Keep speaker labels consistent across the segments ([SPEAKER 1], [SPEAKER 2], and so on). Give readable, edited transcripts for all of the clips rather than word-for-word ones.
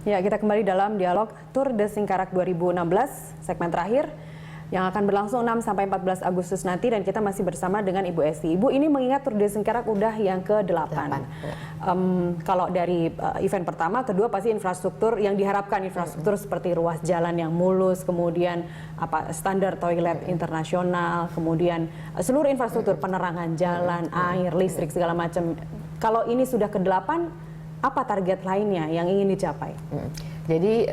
[SPEAKER 1] Ya, kita kembali dalam dialog Tour de Singkarak 2016, segmen terakhir yang akan berlangsung 6 sampai 14 Agustus nanti, dan kita masih bersama dengan Ibu Esti. Ibu, ini mengingat Tour de Singkarak udah yang ke-8. Kalau dari event pertama, kedua pasti infrastruktur yang diharapkan, infrastruktur seperti ruas jalan yang mulus, kemudian standar toilet internasional, kemudian seluruh infrastruktur penerangan jalan, air, listrik segala macam. Kalau ini sudah ke-8, apa target lainnya yang ingin dicapai?
[SPEAKER 2] Jadi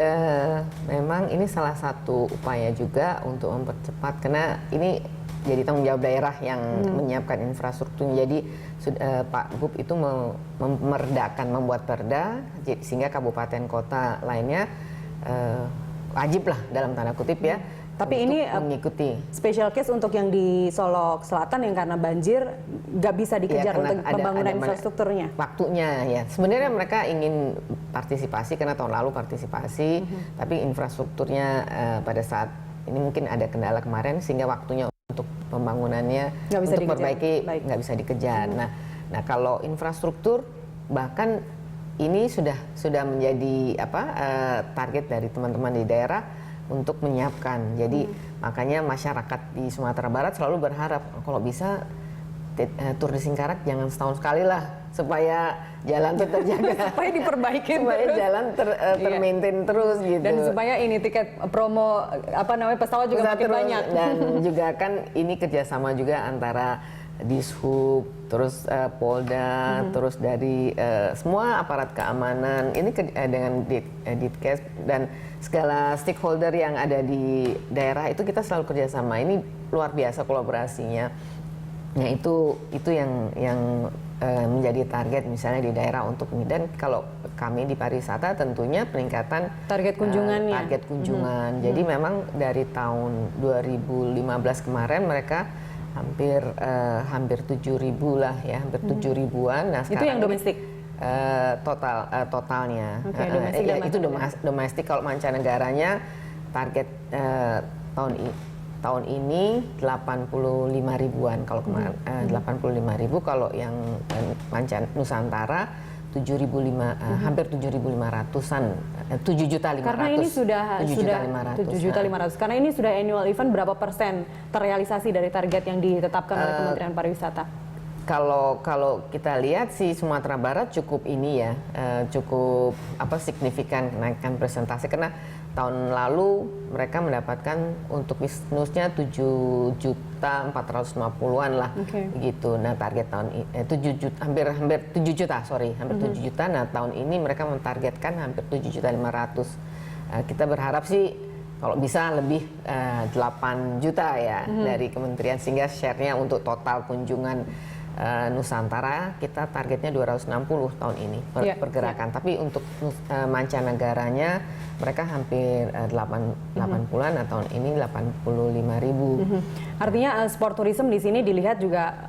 [SPEAKER 2] memang ini salah satu upaya juga untuk mempercepat, karena ini jadi tanggung jawab daerah yang menyiapkan infrastruktur. Jadi Pak Gub itu membuat perda sehingga kabupaten kota lainnya wajib lah dalam tanda kutip ya.
[SPEAKER 1] Tapi ini
[SPEAKER 2] mengikuti
[SPEAKER 1] special case untuk yang di Solok Selatan yang karena banjir nggak bisa dikejar ya, untuk pembangunan infrastrukturnya.
[SPEAKER 2] Waktunya ya, sebenarnya mereka ingin partisipasi karena tahun lalu partisipasi, tapi infrastrukturnya pada saat ini mungkin ada kendala kemarin sehingga waktunya untuk pembangunannya untuk perbaiki nggak bisa dikejar. Nah kalau infrastruktur bahkan ini sudah menjadi target dari teman-teman di daerah untuk menyiapkan. Jadi makanya masyarakat di Sumatera Barat selalu berharap kalau bisa Tour de Singkarak jangan setahun sekali lah, supaya jalan tetap terjaga,
[SPEAKER 1] supaya diperbaiki,
[SPEAKER 2] supaya jalan termaintain terus gitu.
[SPEAKER 1] Dan supaya ini tiket promo pesawat juga makin banyak.
[SPEAKER 2] Dan juga kan ini kerjasama juga antara Dishub, terus Polda, terus dari semua aparat keamanan, ini dengan Ditkes dan segala stakeholder yang ada di daerah itu kita selalu kerjasama. Ini luar biasa kolaborasinya. Nah itu yang menjadi target misalnya di daerah untuk ini. Dan kalau kami di pariwisata tentunya peningkatan
[SPEAKER 1] target kunjungannya.
[SPEAKER 2] Target kunjungan. Jadi memang dari tahun 2015 kemarin mereka hampir 7.000 lah ya, hampir 7.000-an. Nah,
[SPEAKER 1] itu yang domestik?
[SPEAKER 2] Totalnya.
[SPEAKER 1] Domestik
[SPEAKER 2] itu domestik. Kalau mancanegaranya target tahun ini 85.000-an kalau kemarin 85.000, kalau yang Nusantara 7.500, hampir 7.500-an, 7.500.000.
[SPEAKER 1] Karena ini sudah 7.500. Karena ini sudah annual event, berapa persen terrealisasi dari target yang ditetapkan oleh Kementerian Pariwisata?
[SPEAKER 2] Kalau kita lihat sih Sumatera Barat cukup ini ya, cukup signifikan kenaikan presentasi, karena tahun lalu mereka mendapatkan untuk bisnisnya 7.450.000-an lah, gitu. Nah target tahun ini 7 juta. Nah tahun ini mereka mentargetkan hampir 7.500.000. Kita berharap sih kalau bisa lebih 8 juta ya dari kementerian, sehingga share-nya untuk total kunjungan Nusantara kita targetnya 260 tahun ini pergerakan. Tapi untuk mancanegaranya mereka hampir 80-an, nah tahun ini 85.000.
[SPEAKER 1] Artinya sport tourism di sini dilihat juga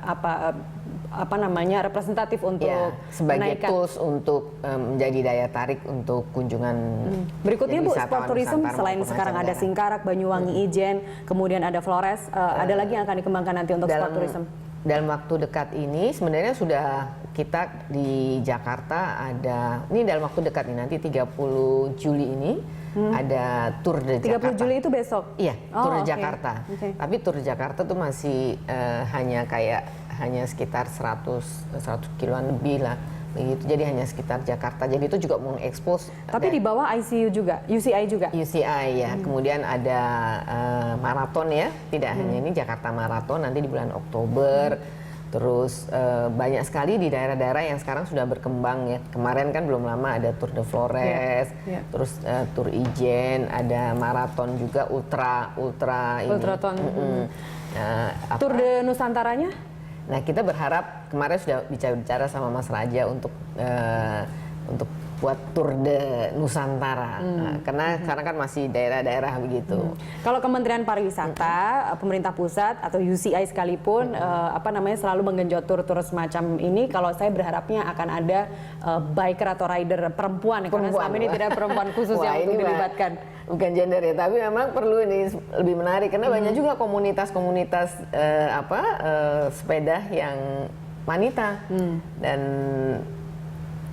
[SPEAKER 1] representatif untuk
[SPEAKER 2] sebagai tools untuk menjadi daya tarik untuk kunjungan.
[SPEAKER 1] Berikutnya Bu, sport tourism selain sekarang ada Singkarak, Banyuwangi, Ijen, kemudian ada Flores, ada lagi yang akan dikembangkan nanti untuk sport tourism?
[SPEAKER 2] Dalam waktu dekat ini sebenarnya sudah kita di Jakarta ada, ini dalam waktu dekat ini nanti 30 Juli ini ada Tour de Jakarta.
[SPEAKER 1] 30 Juli itu besok?
[SPEAKER 2] Iya, Tour de Jakarta. Tapi Tour de Jakarta tuh masih hanya sekitar 100 kiloan lebih lah. Begitu, jadi hanya sekitar Jakarta. Jadi itu juga mengekspos.
[SPEAKER 1] Tapi di bawah ICU juga, UCI juga?
[SPEAKER 2] UCI ya. Kemudian ada maraton ya. Tidak hanya ini, Jakarta Marathon nanti di bulan Oktober. Terus banyak sekali di daerah-daerah yang sekarang sudah berkembang ya. Kemarin kan belum lama ada Tour de Flores, terus Tour Ijen, ada maraton juga
[SPEAKER 1] Ultraton. Tour de Nusantaranya?
[SPEAKER 2] Nah kita berharap, kemarin sudah bicara sama Mas Raja untuk buat Tour de Nusantara, karena kan masih daerah-daerah begitu.
[SPEAKER 1] Kalau Kementerian Pariwisata, pemerintah pusat atau UCI sekalipun, selalu menggenjot tur-tur semacam ini. Kalau saya berharapnya akan ada biker atau rider perempuan, karena selama ini tidak ada perempuan khusus yang untuk dilibatkan.
[SPEAKER 2] Bukan gender ya, tapi memang perlu ini lebih menarik, karena banyak juga komunitas-komunitas sepeda yang wanita, dan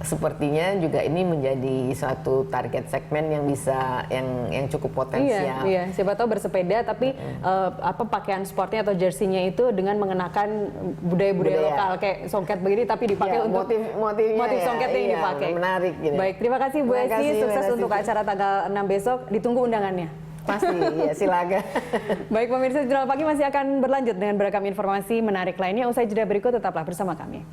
[SPEAKER 2] sepertinya juga ini menjadi suatu target segmen yang bisa yang cukup potensial.
[SPEAKER 1] Iya, siapa tahu bersepeda tapi pakaian sportnya atau jersinya itu dengan mengenakan budaya-budaya lokal kayak songket begini tapi dipakai untuk motif songketnya yang dipakai.
[SPEAKER 2] Menarik gitu.
[SPEAKER 1] Baik, terima kasih Bu Esti, sukses untuk acara tanggal 6 besok, ditunggu undangannya.
[SPEAKER 2] Pasti, ya silakan.
[SPEAKER 1] Baik, pemirsa Jurnal Pagi masih akan berlanjut dengan beragam informasi menarik lainnya. Usai jeda berikut tetaplah bersama kami.